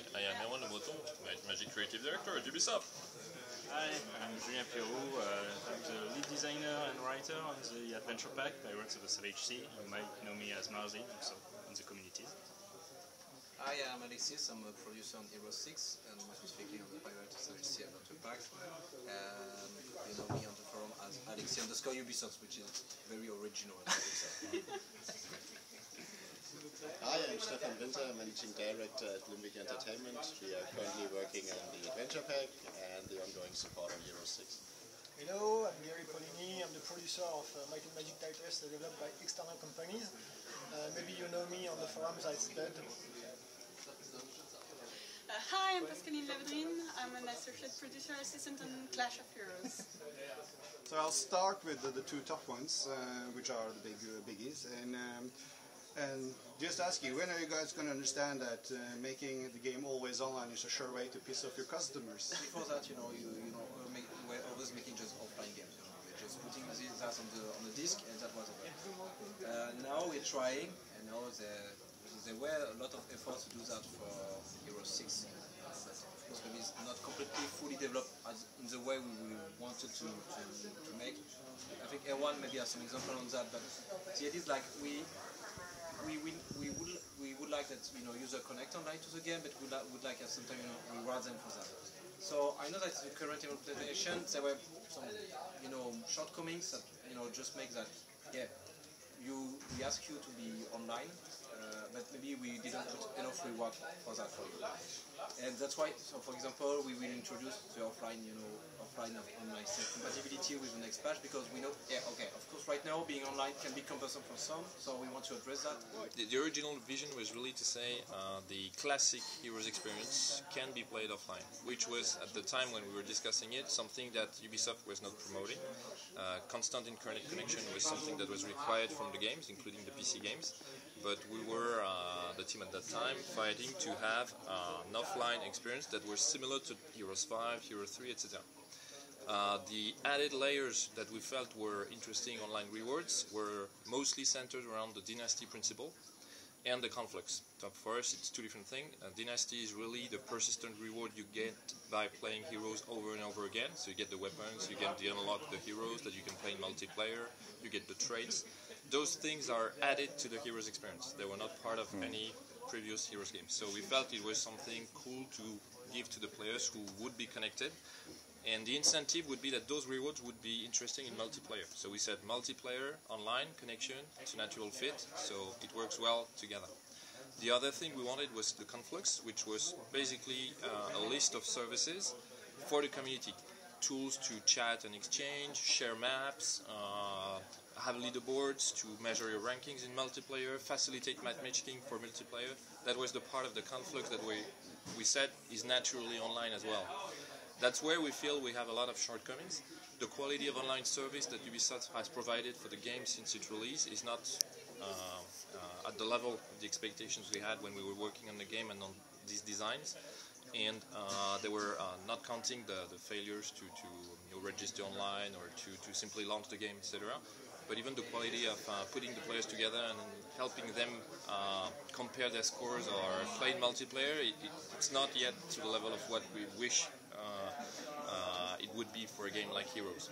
Hi, I am Erwan Might&Magic Creative Director at Ubisoft. Hi, I'm Julien Perrault. I'm the lead designer and writer on the adventure pack Pirates of the Savage Sea. You might know me as Marzi, also in the communities. Hi, I'm Alexis. I'm a producer on Hero 6 and more specifically on the Pirates of the Savage Sea adventure pack. You know me on the forum as Alexis_Ubisoft, which is very original. Hi, I'm Stefan Winter, Managing Director at Limbic Entertainment. We are currently working on the Adventure Pack and the ongoing support on Hero 6. Hello, I'm Gary Polini. I'm the producer of Might&Magic titles developed by external companies. Maybe you know me on the forums as Dead. Hi, I'm Pascaline Lavdrine. I'm an associate producer assistant on Clash of Heroes. So I'll start with the two top ones, which are the biggies. And just ask you, when are you guys going to understand that making the game always online is a sure way to piss off your customers? Before that, we're always making just offline games. We're just putting that on the disc, and that was it. Now we're trying, and now there were a lot of efforts to do that for Hero 6. But of course, maybe it's not completely fully developed in the way we wanted to make. I think Erwan maybe has some example on that, but the idea is like we would like that user connect online to the game, but we would like at some time reward them for that. So I know that the current implementation there were some shortcomings that just make that we ask you to be online, but maybe we didn't put enough reward for that for you. And that's why, so for example, we will introduce the offline online compatibility with the next patch, because we know, of course, right now being online can be cumbersome for some, so we want to address that. The original vision was really to say the classic Heroes experience can be played offline, which was, at the time when we were discussing it, something that Ubisoft was not promoting. Constant internet connection was something that was required from the games, including the PC games. But we were, the team at that time, fighting to have an offline experience that was similar to Heroes 5, Hero 3, etc. The added layers that we felt were interesting online rewards were mostly centered around the dynasty principle and the conflicts. So for us, it's two different things. Dynasty is really the persistent reward you get by playing heroes over and over again. So you get the weapons, you get the unlock the heroes that you can play in multiplayer, you get the traits. Those things are added to the heroes experience. They were not part of any previous heroes game. So we felt it was something cool to give to the players who would be connected. And the incentive would be that those rewards would be interesting in multiplayer. So we said multiplayer, online, connection, it's a natural fit, so it works well together. The other thing we wanted was the conflicts, which was basically a list of services for the community. Tools to chat and exchange, share maps, have leaderboards to measure your rankings in multiplayer, facilitate matchmaking for multiplayer. That was the part of the conflict that we said is naturally online as well. That's where we feel we have a lot of shortcomings. The quality of online service that Ubisoft has provided for the game since its release is not at the level of the expectations we had when we were working on the game and on these designs. And they were not counting the failures to register online or to simply launch the game, etc. But even the quality of putting the players together and helping them compare their scores or play in multiplayer, it's not yet to the level of what we wish it would be for a game like Heroes.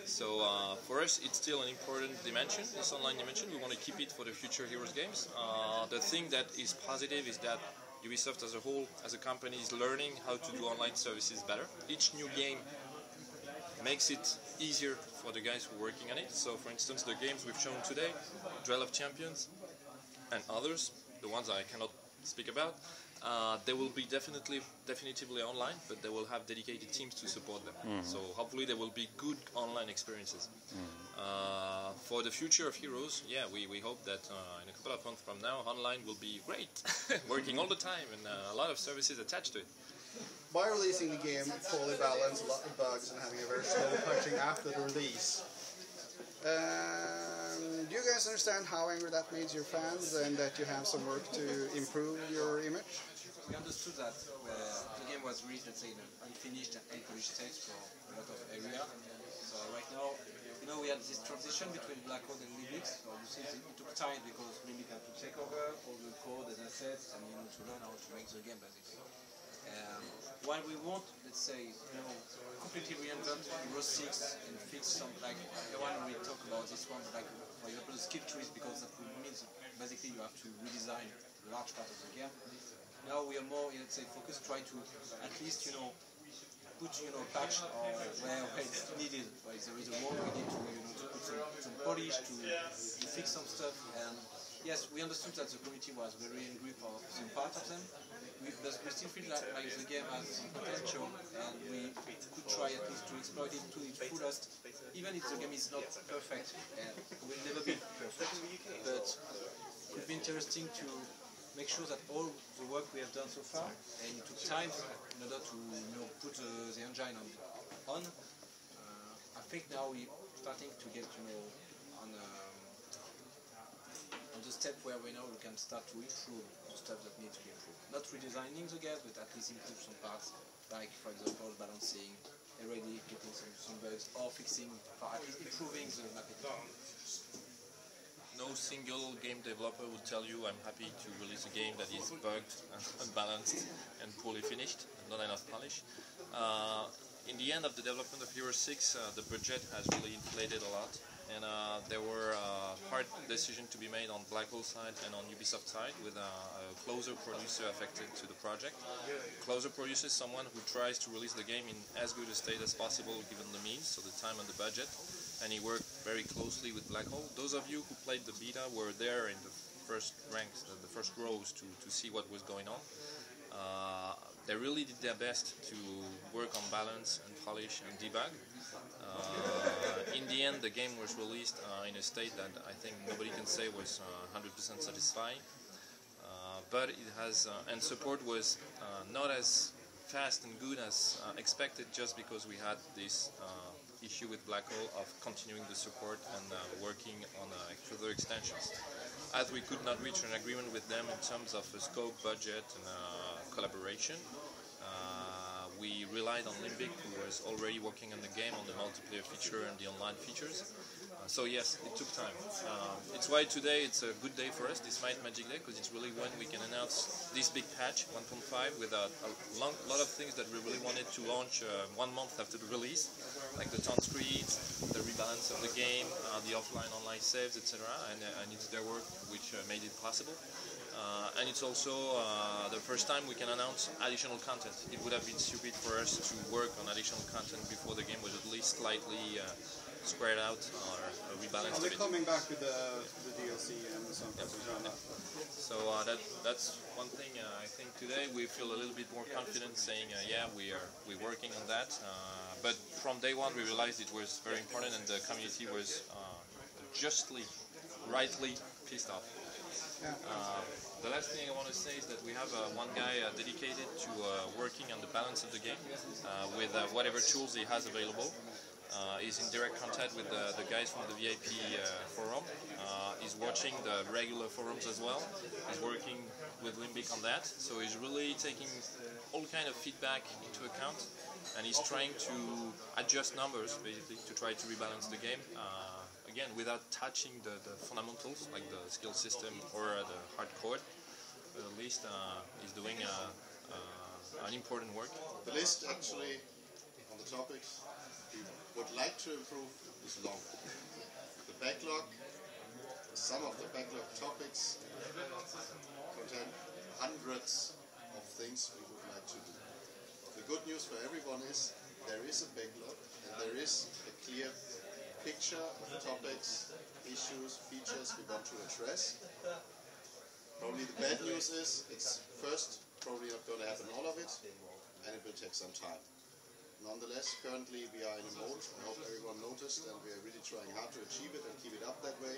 So for us, it's still an important dimension, this online dimension. We want to keep it for the future Heroes games. The thing that is positive is that Ubisoft as a whole, as a company, is learning how to do online services better. Each new game makes it easier for the guys who are working on it. So for instance, the games we've shown today, Duel of Champions and others, the ones I cannot speak about, they will be definitively online, but they will have dedicated teams to support them. So hopefully there will be good online experiences. For the future of Heroes, we hope that in a couple of months from now, online will be great, working all the time, and a lot of services attached to it. By releasing the game fully balanced, a lot of bugs, and having a very slow patching after the release, do you guys understand how angry that makes your fans and that you have some work to improve your image? We understood that the game was released, let's say, in an unfinished and unpolished state for a lot of area. So right now, we had this transition between Blackout and Limbic. So you see, it took time because Limbic had to take over all the code and assets and to learn how to make the game basically. While we won't, let's say, completely reinvent Euro 6 and fix some, like the one we talk about, this one, like for example the skill trees, because that means basically you have to redesign a large part of the game. Now we are more, let's say, focused, try to at least, put, patch where it's needed. Where there is a wall, we need to put some polish, to fix some stuff. And yes, we understood that the community was very angry for some part of them. But we still feel like the game has some potential, and we could try at least to exploit it to its fullest, even if the game is not perfect, and will never be perfect. But it would be interesting to make sure that all the work we have done so far, and it took time in order to put the engine on. I think now we're starting to get on the step where we know we can start to improve the stuff that needs to be improved. Not redesigning the game, but at least improve some parts, like for example balancing, already getting some bugs, or fixing, or at least improving the mapping. No single game developer would tell you I'm happy to release a game that is bugged, unbalanced, and poorly finished, and not enough polish. In the end of the development of Hero 6, the budget has really inflated a lot, and there were hard decisions to be made on Black Hole side and on Ubisoft side, with a closer producer affected to the project. Closer producer is someone who tries to release the game in as good a state as possible given the means, so the time and the budget, and he worked very closely with Black Hole. Those of you who played the beta were there in the first ranks, the first rows, to see what was going on. They really did their best to work on balance and polish and debug. In the end, the game was released in a state that I think nobody can say was 100% satisfying. But it has, and support was not as fast and good as expected, just because we had this issue with Black Hole of continuing the support and working on further extensions. As we could not reach an agreement with them in terms of scope, budget, and collaboration, we relied on Limbic, who was already working on the game, on the multiplayer feature and the online features. So yes, it took time. It's why today it's a good day for us, this Might&Magic Day, because it's really when we can announce this big patch, 1.5, with a lot of things that we really wanted to launch 1 month after the release, like the town screens, the rebalance of the game, the offline online saves, etc. And it's their work which made it possible. And it's also the first time we can announce additional content. It would have been stupid for us to work on additional content before the game was at least slightly squared out or rebalanced. Are they coming back with the DLC and something around that? So that's one thing. I think today we feel a little bit more confident saying, yeah, we're working on that. But from day one we realized it was very important, and the community was justly, rightly pissed off. The last thing I want to say is that we have one guy dedicated to working on the balance of the game with whatever tools he has available. He's in direct contact with the guys from the VIP forum. He's watching the regular forums as well. He's working with Limbic on that. So he's really taking all kind of feedback into account, and he's trying to adjust numbers basically to try to rebalance the game. Again, without touching the fundamentals like the skill system or the hard code, but at least he's doing an important work. The list actually on the topics we would like to improve is long. The backlog, some of the backlog topics contain hundreds of things we would like to do. The good news for everyone is there is a backlog and there is a clear picture of topics, issues, features we want to address. Probably the bad news is it's first probably not going to happen all of it, and it will take some time. Nonetheless, currently we are in a mode, I hope everyone noticed, and we are really trying hard to achieve it and keep it up that way,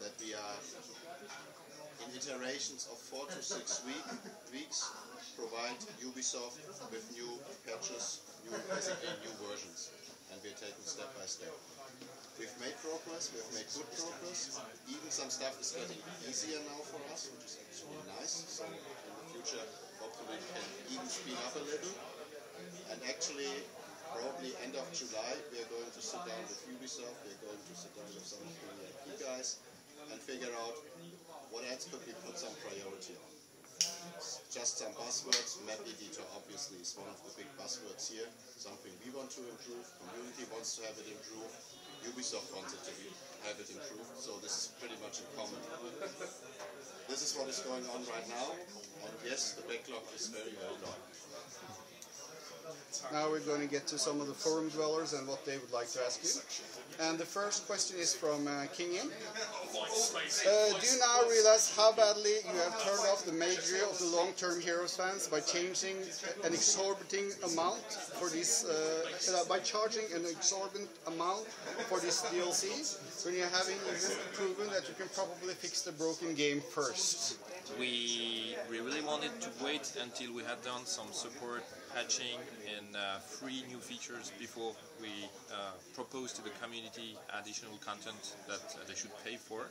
that we are in iterations of 4 to 6 weeks provide Ubisoft with new patches, basically new versions, and we're taking step by step. We've made progress, we've made good progress. Even some stuff is getting easier now for us, which is actually nice. So in the future, hopefully we can even speed up a little. And actually, probably end of July, we are going to sit down with Ubisoft, we are going to sit down with some of the VIP guys and figure out what else could we put some priority on. Just some buzzwords. Map editor obviously is one of the big buzzwords here. Something we want to improve. Community wants to have it improved. Ubisoft wants it to have it improved. So this is pretty much in common. This is what is going on right now. And yes, the backlog is very, very long. Now we're going to get to some of the forum dwellers and what they would like to ask you. And the first question is from Kingian. Do you now realize how badly you have turned off the majority of the long-term Heroes fans by changing an exorbitant amount for this, by charging an exorbitant amount for this DLC, when you're having even proven that you can probably fix the broken game first? We really wanted to wait until we had done some support, patching, and free new features before we propose to the community additional content that they should pay for.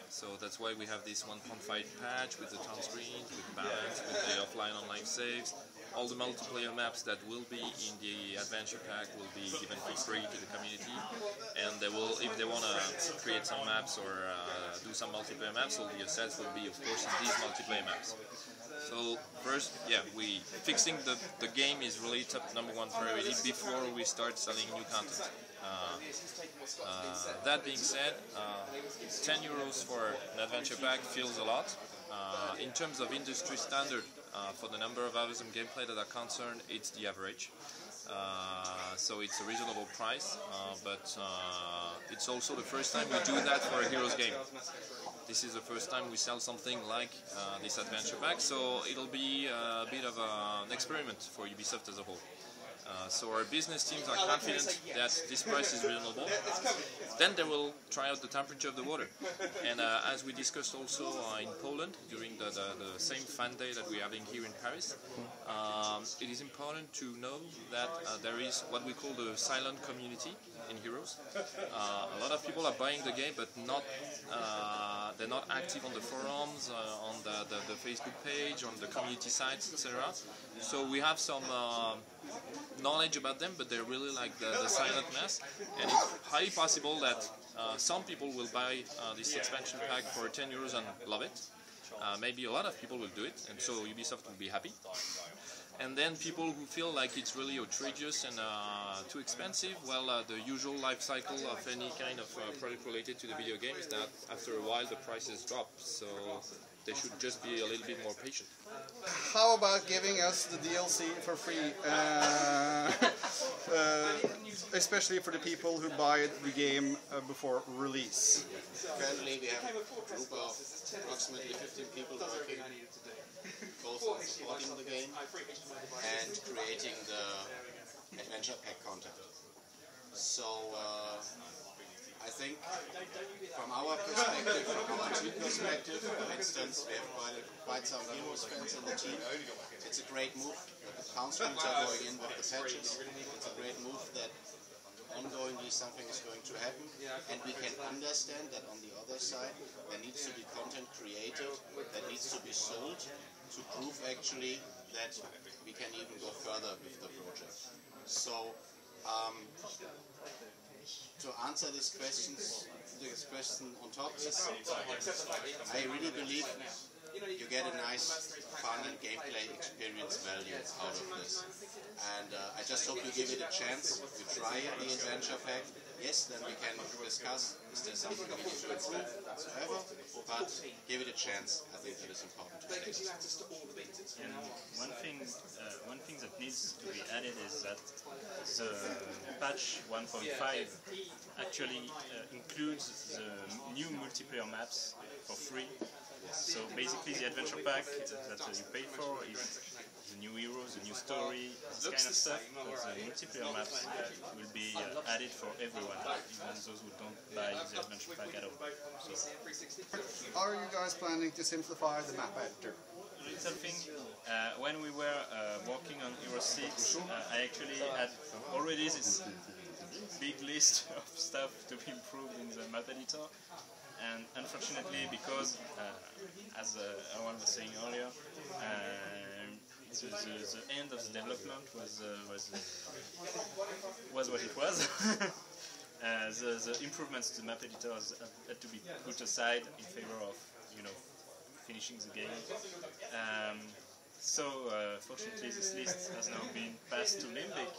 So that's why we have this 1.5 patch with the town screens, with balance, with the offline-online saves. All the multiplayer maps that will be in the adventure pack will be given for free to the community, and they will, if they want to create some maps or do some multiplayer maps, all the assets will be, of course, in these multiplayer maps. So first, yeah, fixing the game is really top #1 priority before we start selling new content. That being said, 10 euros for an adventure pack feels a lot. In terms of industry standard, for the number of hours in gameplay that are concerned, it's the average. So it's a reasonable price, but it's also the first time we do that for a Heroes game. This is the first time we sell something like this adventure pack, so it'll be a bit of an experiment for Ubisoft as a whole. So our business teams are confident that this price is reasonable. Then they will try out the temperature of the water. And as we discussed also in Poland during the same fan day that we're having here in Paris, it is important to know that there is what we call the silent community in Heroes. A lot of people are buying the game, but they're not active on the forums, on the Facebook page, on the community sites, etc. So we have some knowledge about them, but they're really like the silent mass, and it's highly possible that some people will buy this expansion pack for 10 euros and love it. Maybe a lot of people will do it, and so Ubisoft will be happy. And then people who feel like it's really outrageous and too expensive, well, the usual life cycle of any kind of product related to the video game is that after a while the prices drop, so they should just be a little bit more patient. How about giving us the DLC for free, especially for the people who buy the game before release? Currently we have a group of approximately 15 people working both on supporting the game and creating the adventure pack content. So I think from our perspective, from our team perspective, for instance, we have quite some Heroes fans in the team. It's a great move that the town screens are going in with the patches. It's a great move that ongoingly something is going to happen, and we can understand that on the other side there needs to be content created that needs to be sold to prove actually that we can even go further with the project. So to answer this question on top is, I really believe you get a nice, fun and gameplay experience value out of this. And I just hope you give it a chance. You try the adventure pack. Yes, then we can discuss, is there something we need to improve whatsoever, but give it a chance. I think that is important to say. And one thing that needs to be added is that the patch 1.5 actually includes the new multiplayer maps for free. So basically the adventure pack that you pay for is the new heroes, the new story, this kind of stuff, but the multiplayer maps will be added for everyone, even those who don't buy the adventure pack at all. So, are you guys planning to simplify the map editor? something, when we were working on Hero 6, I actually had already this big list of stuff to be improved in the map editor. And unfortunately, because, as Aaron was saying earlier, the end of the development was what it was. The improvements to the map editor had to be put aside in favor of, finishing the game. Fortunately, this list has now been passed to Limbic,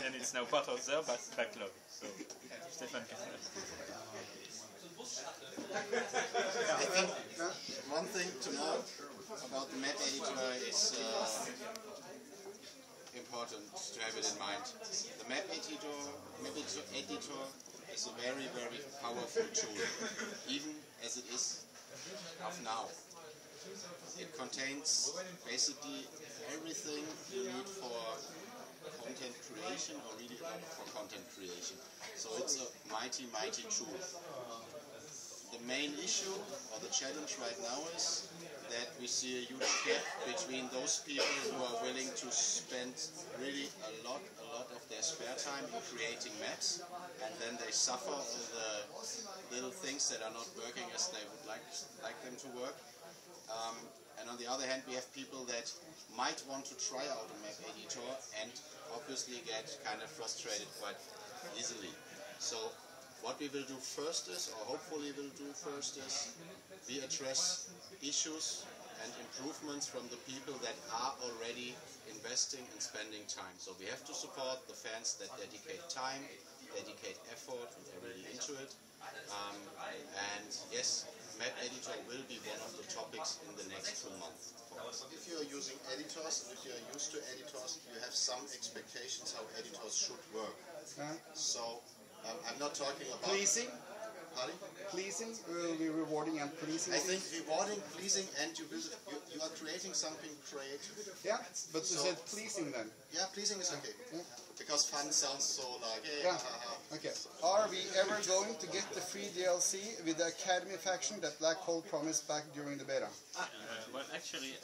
and it's now part of their backlog. So, Stefan can help. I think one thing to know about the map editor is important to have it in mind. The map editor is a very, very powerful tool, even as it is of now. It contains basically everything you need for content creation, or really a lot for content creation. So it's a mighty, mighty tool. The main issue or the challenge right now is that we see a huge gap between those people who are willing to spend really a lot of their spare time in creating maps, and then they suffer all the little things that are not working as they would like them to work. And on the other hand, we have people that might want to try out a map editor and obviously get kind of frustrated quite easily. So what we will do first is, or hopefully will do first is, we address issues and improvements from the people that are already investing and spending time. So we have to support the fans that dedicate time, dedicate effort, and are really into it. And yes, map editor will be one of the topics in the next 2 months. If you are using editors, and if you are used to editors, you have some expectations how editors should work. So I'm not talking about... Pleasing? Pardon? Pleasing? Will be rewarding and pleasing? I think rewarding, pleasing, and you are creating something creative. Yeah, but you said pleasing then? Yeah, pleasing is okay. Yeah. Because fun sounds so like, hey, yeah. Okay. Are we ever going to get the free DLC with the Academy faction that Black Hole promised back during the beta? Well, actually,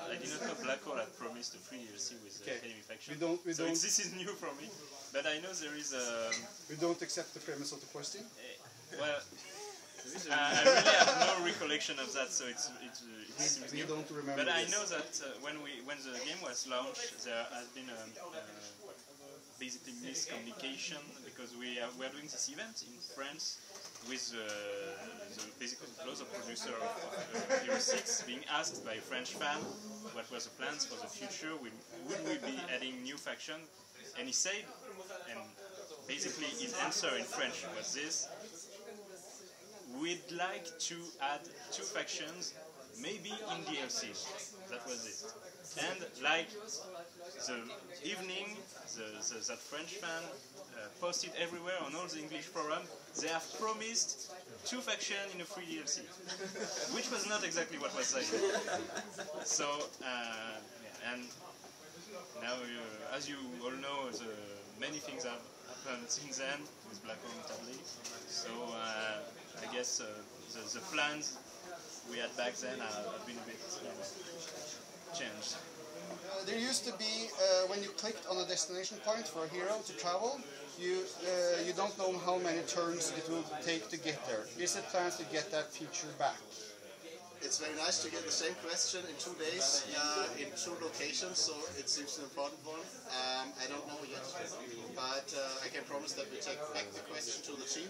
I did not know Black Hole had promised a free DLC with the Academy faction. This is new for me. But I know there is a... We don't accept the premise of the question? Well, I really have no recollection of that, so it's We new. don't remember. But I know that when the game was launched, there has been basically miscommunication, because we are doing this event in France with the basically closer producer of Hero 6 being asked by a French fan what was the plans for the future, would we be adding new faction, and he said, and basically his answer in French was this: we'd like to add 2 factions, maybe in DLC. That was it. And like the evening, that French fan posted everywhere on all the English forums, they have promised 2 factions in a free DLC, which was not exactly what was said. So, and now, as you all know, many things have happened since then, with Black Hole notably. So, I guess the plans we had back then have been a bit changed. There used to be, when you clicked on a destination point for a hero to travel, you don't know how many turns it will take to get there. Is it plans to get that feature back? It's very nice to get the same question in 2 days, in 2 locations, so it seems an important one. I don't know yet, but I can promise that we take back the question to the team,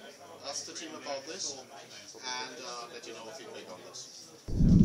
ask the team about this, and let you know feedback on this.